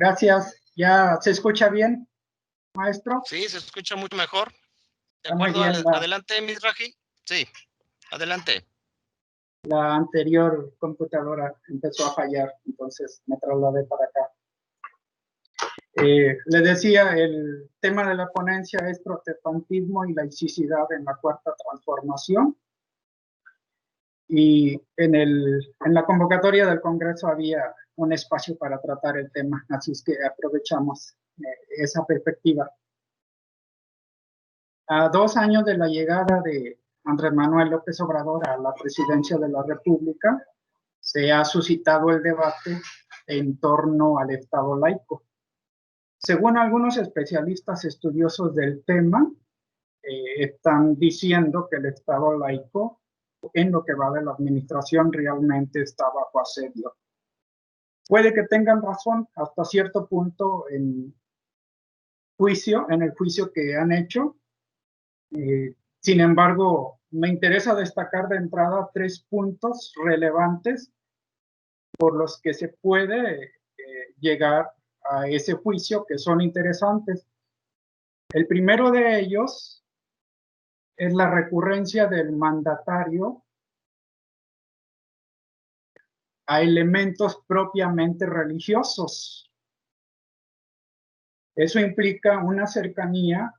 Gracias. ¿Ya se escucha bien, maestro? Sí, se escucha mucho mejor. De Muy acuerdo, bien. adelante, Mizrahi. Sí, adelante. La anterior computadora empezó a fallar, entonces me trasladé para acá. Le decía, el tema de la ponencia es protestantismo y laicidad en la Cuarta Transformación. Y en la convocatoria del Congreso había un espacio para tratar el tema, así es que aprovechamos esa perspectiva. A 2 años de la llegada de Andrés Manuel López Obrador a la presidencia de la República, se ha suscitado el debate en torno al Estado laico. Según algunos especialistas estudiosos del tema, están diciendo que el Estado laico, en lo que va de la administración, realmente está bajo asedio. Puede que tengan razón hasta cierto punto en el juicio que han hecho. Sin embargo, me interesa destacar de entrada 3 puntos relevantes por los que se puede llegar a ese juicio, que son interesantes. El primero de ellos es la recurrencia del mandatario a elementos propiamente religiosos. Eso implica una cercanía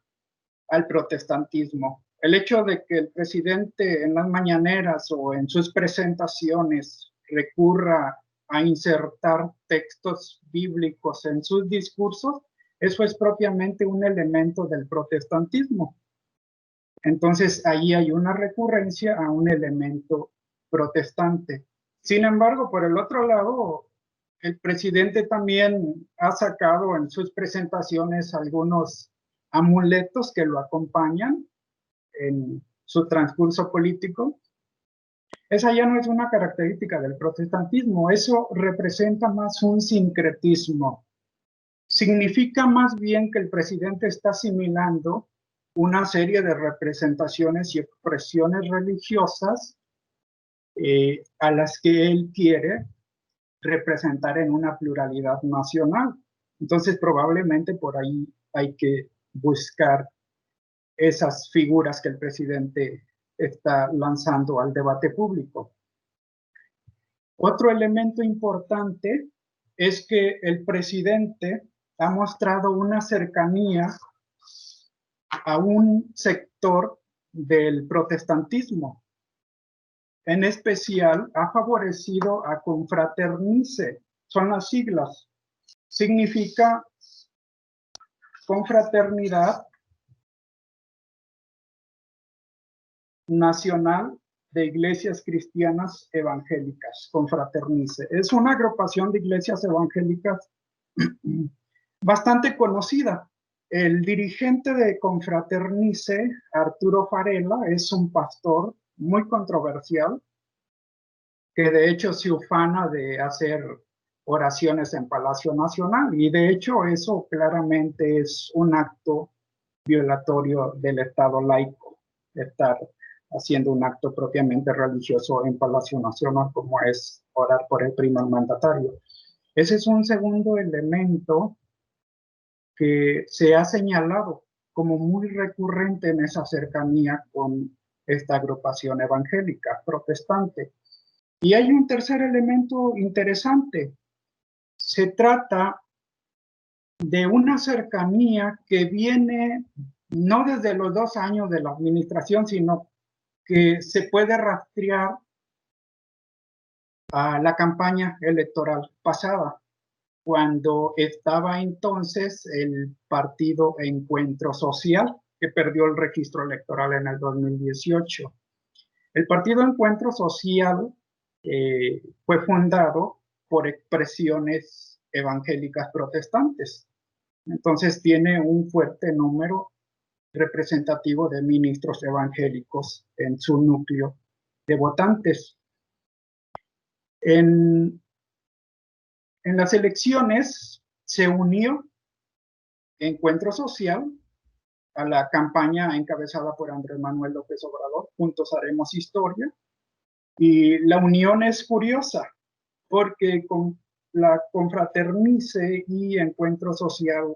al protestantismo. El hecho de que el presidente en las mañaneras o en sus presentaciones recurra a insertar textos bíblicos en sus discursos, eso es propiamente un elemento del protestantismo. Entonces, ahí hay una recurrencia a un elemento protestante. Sin embargo, por el otro lado, el presidente también ha sacado en sus presentaciones algunos amuletos que lo acompañan en su transcurso político. Esa ya no es una característica del protestantismo, eso representa más un sincretismo. Significa más bien que el presidente está asimilando una serie de representaciones y expresiones religiosas a las que él quiere representar en una pluralidad nacional. Entonces, probablemente por ahí hay que buscar esas figuras que el presidente está lanzando al debate público. Otro elemento importante es que el presidente ha mostrado una cercanía a un sector del protestantismo. En especial, ha favorecido a Confraternice, son las siglas. Significa Confraternidad Nacional de Iglesias Cristianas Evangélicas, Confraternice. Es una agrupación de iglesias evangélicas bastante conocida. El dirigente de Confraternice, Arturo Farela, es un pastor muy controversial, que de hecho se ufana de hacer oraciones en Palacio Nacional, y de hecho eso claramente es un acto violatorio del Estado laico, estar haciendo un acto propiamente religioso en Palacio Nacional, como es orar por el primer mandatario. Ese es un segundo elemento que se ha señalado como muy recurrente en esa cercanía con esta agrupación evangélica protestante. Y hay un tercer elemento interesante. Se trata de una cercanía que viene no desde los 2 años de la administración, sino que se puede rastrear a la campaña electoral pasada, cuando estaba entonces el partido Encuentro Social, que perdió el registro electoral en el 2018. El partido Encuentro Social fue fundado por expresiones evangélicas protestantes. Entonces tiene un fuerte número representativo de ministros evangélicos en su núcleo de votantes. En las elecciones se unió Encuentro Social a la campaña encabezada por Andrés Manuel López Obrador, Juntos Haremos Historia, y la unión es curiosa, porque la Confraternice y Encuentro Social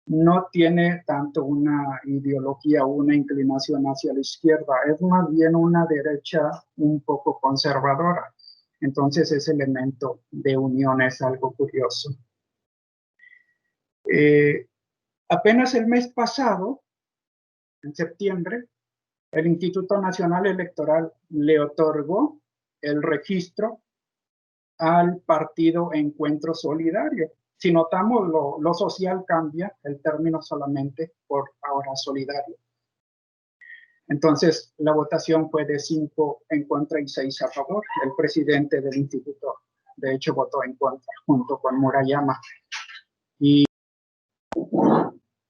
no tiene tanto una ideología o una inclinación hacia la izquierda, es más bien una derecha un poco conservadora. Entonces ese elemento de unión es algo curioso. Apenas el mes pasado, en septiembre, el Instituto Nacional Electoral le otorgó el registro al partido Encuentro Solidario. Si notamos, lo social cambia, el término solamente por ahora solidario. Entonces, la votación fue de 5 en contra y 6 a favor. El presidente del instituto, de hecho, votó en contra, junto con Murayama. Y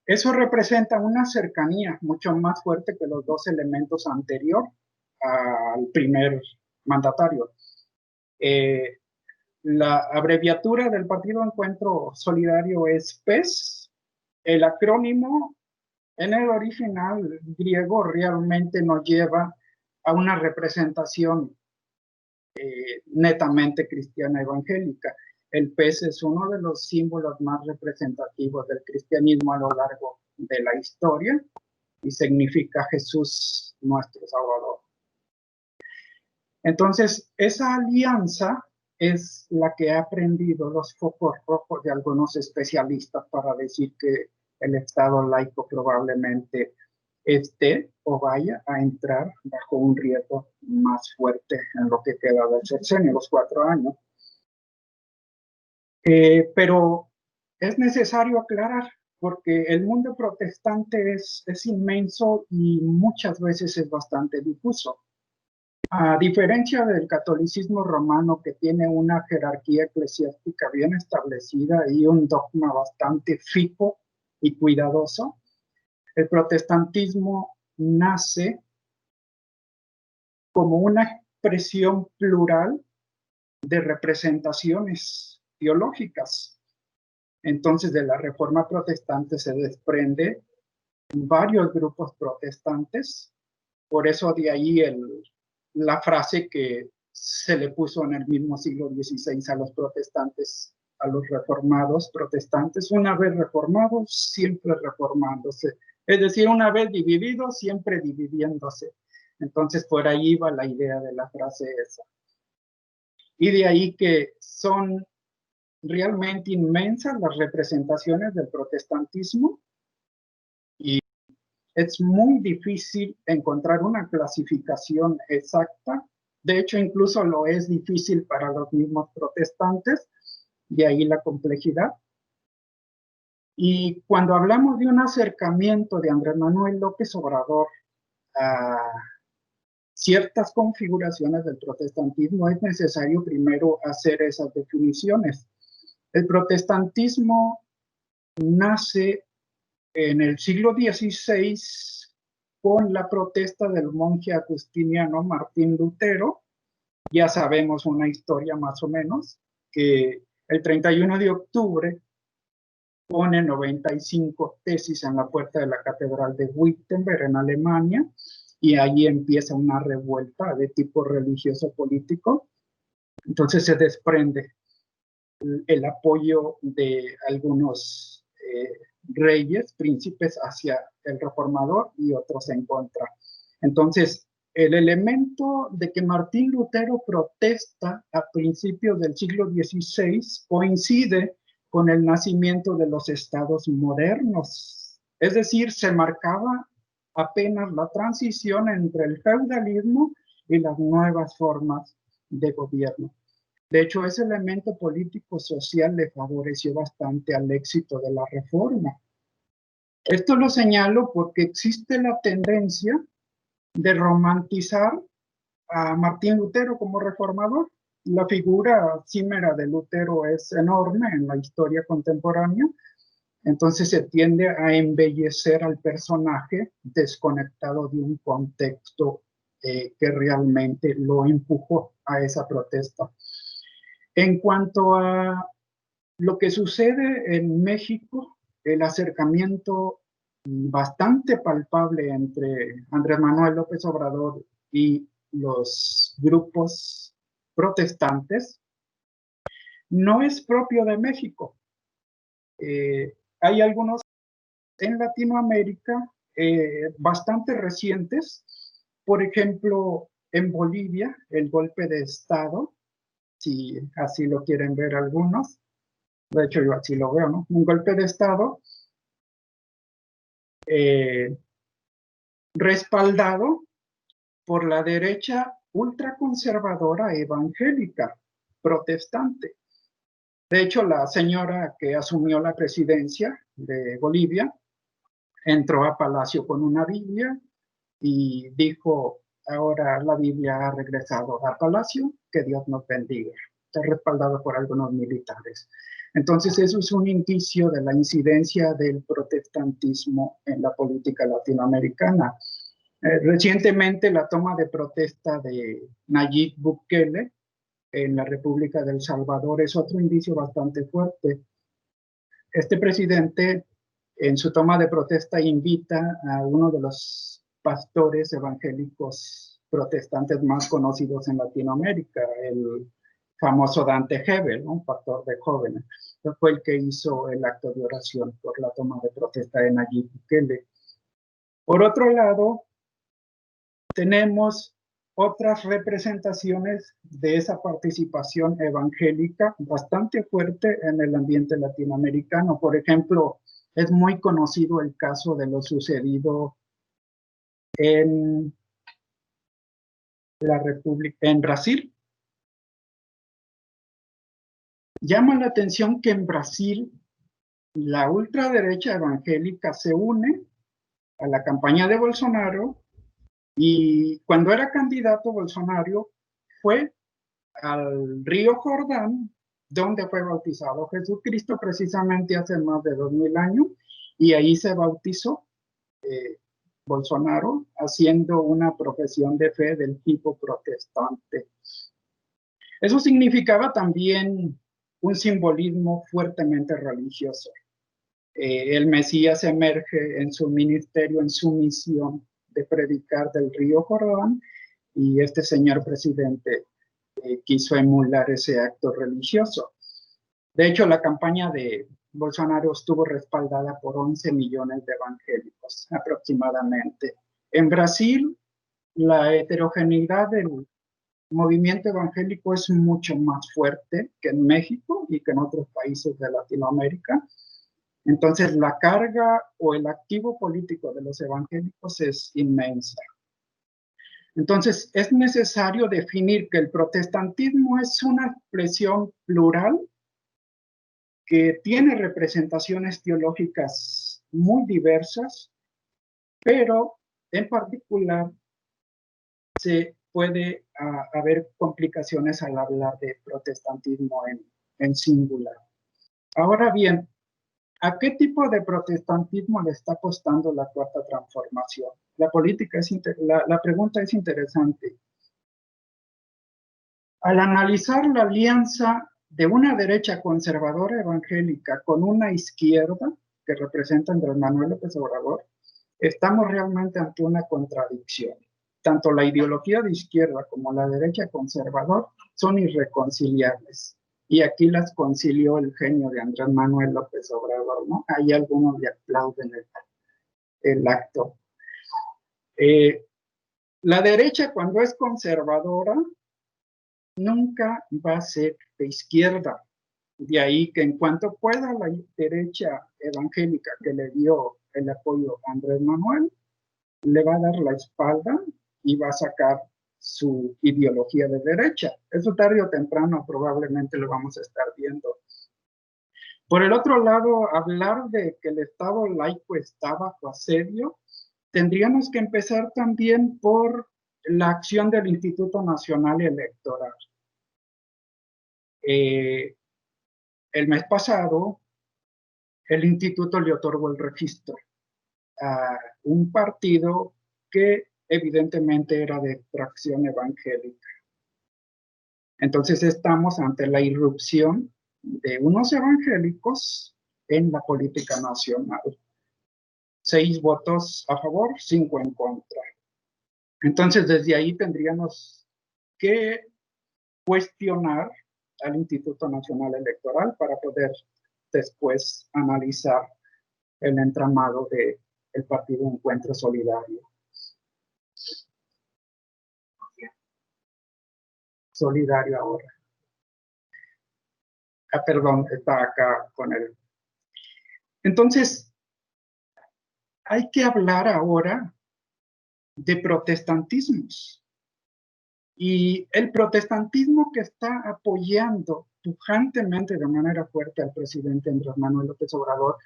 eso representa una cercanía mucho más fuerte que los dos elementos anteriores al primer mandatario. La abreviatura del Partido Encuentro Solidario es PES. El acrónimo en el original griego realmente nos lleva a una representación netamente cristiana evangélica. El pez es uno de los símbolos más representativos del cristianismo a lo largo de la historia y significa Jesús nuestro Salvador. Entonces, esa alianza es la que ha prendido los focos rojos de algunos especialistas para decir que el Estado laico probablemente esté o vaya a entrar bajo un riesgo más fuerte en lo que queda del sexenio, los 4 años. Pero es necesario aclarar, porque el mundo protestante es inmenso y muchas veces es bastante difuso. A diferencia del catolicismo romano, que tiene una jerarquía eclesiástica bien establecida y un dogma bastante fijo y cuidadoso, el protestantismo nace como una expresión plural de representaciones teológicas. Entonces, de la Reforma protestante se desprende varios grupos protestantes, por eso de ahí la frase que se le puso en el mismo siglo XVI a los protestantes, a los reformados protestantes: una vez reformados, siempre reformándose. Es decir, una vez divididos, siempre dividiéndose. Entonces, por ahí va la idea de la frase esa. Y de ahí que son realmente inmensas las representaciones del protestantismo y es muy difícil encontrar una clasificación exacta. De hecho, incluso lo es difícil para los mismos protestantes, de ahí la complejidad. Y cuando hablamos de un acercamiento de Andrés Manuel López Obrador a ciertas configuraciones del protestantismo, es necesario primero hacer esas definiciones. El protestantismo nace en el siglo XVI con la protesta del monje agustiniano Martín Lutero. Ya sabemos una historia más o menos, que el 31 de octubre pone 95 tesis en la puerta de la catedral de Wittenberg en Alemania, y ahí empieza una revuelta de tipo religioso político. Entonces se desprende el apoyo de algunos reyes, príncipes hacia el reformador y otros en contra. Entonces, el elemento de que Martín Lutero protesta a principios del siglo XVI coincide con el nacimiento de los estados modernos. Es decir, se marcaba apenas la transición entre el feudalismo y las nuevas formas de gobierno. De hecho, ese elemento político-social le favoreció bastante al éxito de la reforma. Esto lo señalo porque existe la tendencia de romantizar a Martín Lutero como reformador. La figura címera de Lutero es enorme en la historia contemporánea, entonces se tiende a embellecer al personaje desconectado de un contexto que realmente lo empujó a esa protesta. En cuanto a lo que sucede en México, el acercamiento bastante palpable entre Andrés Manuel López Obrador y los grupos protestantes, no es propio de México. Hay algunos en Latinoamérica bastante recientes, por ejemplo, en Bolivia, el golpe de Estado, si así lo quieren ver algunos, de hecho yo así lo veo, ¿no? Un golpe de Estado respaldado por la derecha ultraconservadora evangélica protestante. De hecho, la señora que asumió la presidencia de Bolivia entró a Palacio con una Biblia y dijo, ahora la Biblia ha regresado a Palacio, que Dios nos bendiga. Está respaldado por algunos militares. Entonces, eso es un indicio de la incidencia del protestantismo en la política latinoamericana. Recientemente, la toma de protesta de Nayib Bukele en la República del Salvador es otro indicio bastante fuerte. Este presidente, en su toma de protesta, invita a uno de los pastores evangélicos protestantes más conocidos en Latinoamérica, el famoso Dante Gebel, ¿no? Un pastor de jóvenes. Fue el que hizo el acto de oración por la toma de protesta de Nayib Bukele. Por otro lado, tenemos otras representaciones de esa participación evangélica bastante fuerte en el ambiente latinoamericano. Por ejemplo, es muy conocido el caso de lo sucedido en la República, en Brasil. Llama la atención que en Brasil la ultraderecha evangélica se une a la campaña de Bolsonaro y cuando era candidato Bolsonaro fue al río Jordán, donde fue bautizado Jesucristo precisamente hace más de 2000 años, y ahí se bautizó Bolsonaro, haciendo una profesión de fe del tipo protestante. Eso significaba también un simbolismo fuertemente religioso. El Mesías emerge en su ministerio, en su misión de predicar del río Jordán, y este señor presidente quiso emular ese acto religioso. De hecho, la campaña de Bolsonaro estuvo respaldada por 11 millones de evangélicos aproximadamente. En Brasil, la heterogeneidad del movimiento evangélico es mucho más fuerte que en México y que en otros países de Latinoamérica. Entonces, la carga o el activo político de los evangélicos es inmensa. Entonces, es necesario definir que el protestantismo es una expresión plural que tiene representaciones teológicas muy diversas, pero en particular se puede haber complicaciones al hablar de protestantismo en singular. Ahora bien, ¿a qué tipo de protestantismo le está apostando la Cuarta Transformación? La pregunta es interesante. Al analizar la alianza de una derecha conservadora evangélica con una izquierda que representa Andrés Manuel López Obrador, estamos realmente ante una contradicción. Tanto la ideología de izquierda como la derecha conservadora son irreconciliables. Y aquí las concilió el genio de Andrés Manuel López Obrador, ¿no? Hay algunos que aplauden el acto. La derecha, cuando es conservadora, nunca va a ser de izquierda. De ahí que en cuanto pueda la derecha evangélica que le dio el apoyo a Andrés Manuel, le va a dar la espalda y va a sacar su ideología de derecha. Eso tarde o temprano probablemente lo vamos a estar viendo. Por el otro lado, hablar de que el Estado laico está bajo asedio, tendríamos que empezar también por la acción del Instituto Nacional Electoral. El mes pasado, el instituto le otorgó el registro a un partido que evidentemente era de extracción evangélica. Entonces estamos ante la irrupción de unos evangélicos en la política nacional. 6 votos a favor, 5 en contra. Entonces desde ahí tendríamos que cuestionar al Instituto Nacional Electoral para poder después analizar el entramado del Partido Encuentro Solidario. Solidario ahora. Perdón, está acá con él. Entonces, hay que hablar ahora de protestantismos. Y el protestantismo que está apoyando pujantemente de manera fuerte al presidente Andrés Manuel López Obrador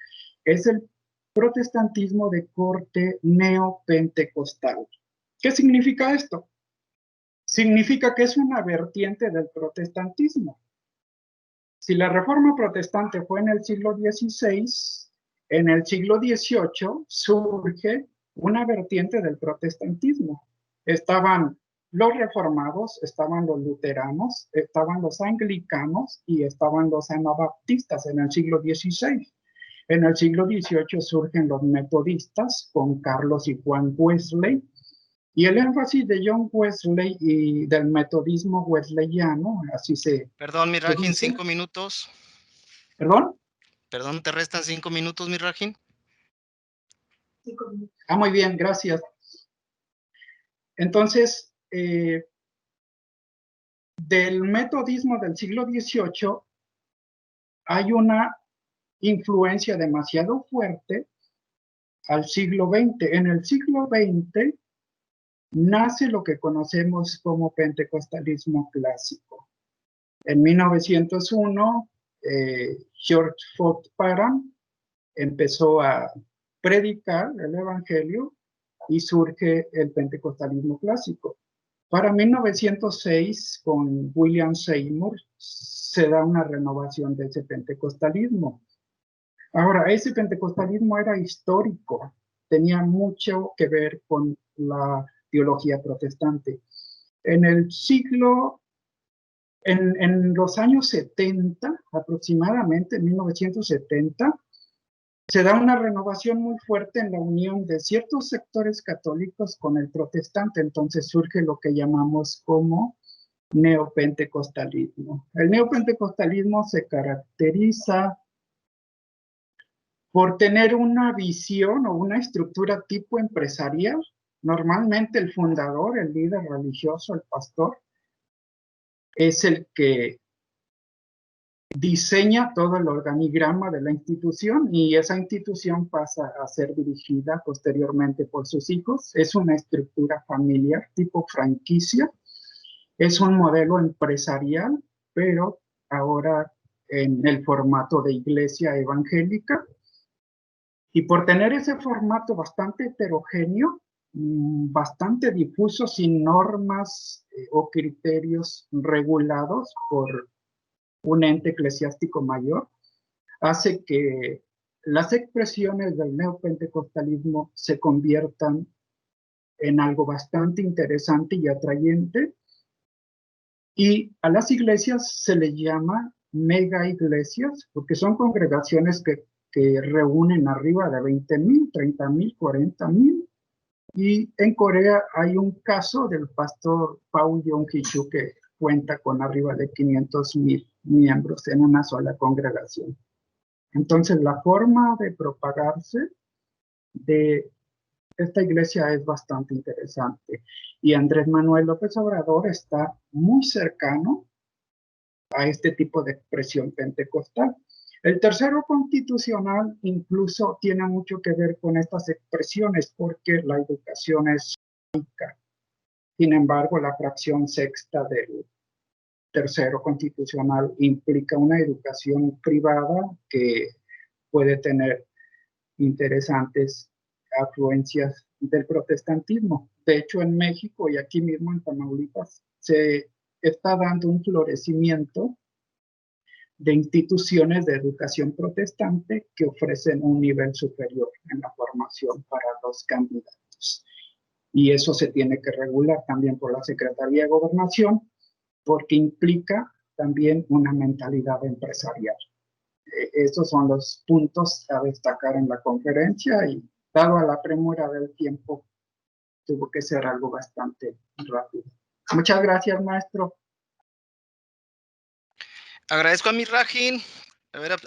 es el protestantismo de corte neopentecostal. ¿Qué significa esto? Significa que es una vertiente del protestantismo. Si la reforma protestante fue en el siglo XVI, en el siglo XVIII surge una vertiente del protestantismo. Estaban los reformados, estaban los luteranos, estaban los anglicanos y estaban los anabaptistas en el siglo XVI. En el siglo XVIII surgen los metodistas con Carlos y Juan Wesley. Y el énfasis de John Wesley y del metodismo wesleyano, así se... Perdón, mi Rajin, 5 minutos. ¿Perdón? Perdón, ¿te restan 5 minutos, mi Rajin? 5 minutos. Muy bien, gracias. Entonces, del metodismo del siglo XVIII hay una influencia demasiado fuerte al siglo XX. En el siglo XX nace lo que conocemos como pentecostalismo clásico. En 1901, George Ford Parham empezó a predicar el evangelio y surge el pentecostalismo clásico. Para 1906, con William Seymour, se da una renovación de ese pentecostalismo. Ahora, ese pentecostalismo era histórico, tenía mucho que ver con la teología protestante. En los años 70, aproximadamente, en 1970, se da una renovación muy fuerte en la unión de ciertos sectores católicos con el protestante. Entonces surge lo que llamamos como neopentecostalismo. El neopentecostalismo se caracteriza por tener una visión o una estructura tipo empresarial. Normalmente el fundador, el líder religioso, el pastor, es el que diseña todo el organigrama de la institución y esa institución pasa a ser dirigida posteriormente por sus hijos. Es una estructura familiar tipo franquicia, es un modelo empresarial, pero ahora en el formato de iglesia evangélica. Y por tener ese formato bastante heterogéneo, bastante difuso, sin normas o criterios regulados por un ente eclesiástico mayor, hace que las expresiones del neopentecostalismo se conviertan en algo bastante interesante y atrayente. Y a las iglesias se les llama mega iglesias, porque son congregaciones que reúnen arriba de 20,000, 30,000, 40,000. Y en Corea hay un caso del pastor Paul Yong-Hee-Chu que cuenta con arriba de 500,000 miembros en una sola congregación. Entonces, la forma de propagarse de esta iglesia es bastante interesante. Y Andrés Manuel López Obrador está muy cercano a este tipo de expresión pentecostal. El tercero constitucional incluso tiene mucho que ver con estas expresiones porque la educación es laica. Sin embargo, la fracción sexta del tercero constitucional implica una educación privada que puede tener interesantes afluencias del protestantismo. De hecho, en México y aquí mismo en Tamaulipas se está dando un florecimiento de instituciones de educación protestante que ofrecen un nivel superior en la formación para los candidatos. Y eso se tiene que regular también por la Secretaría de Gobernación, porque implica también una mentalidad empresarial. Esos son los puntos a destacar en la conferencia y dado a la premura del tiempo, tuvo que ser algo bastante rápido. Muchas gracias, maestro. Agradezco a mi Rajin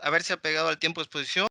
haberse apegado al tiempo de exposición.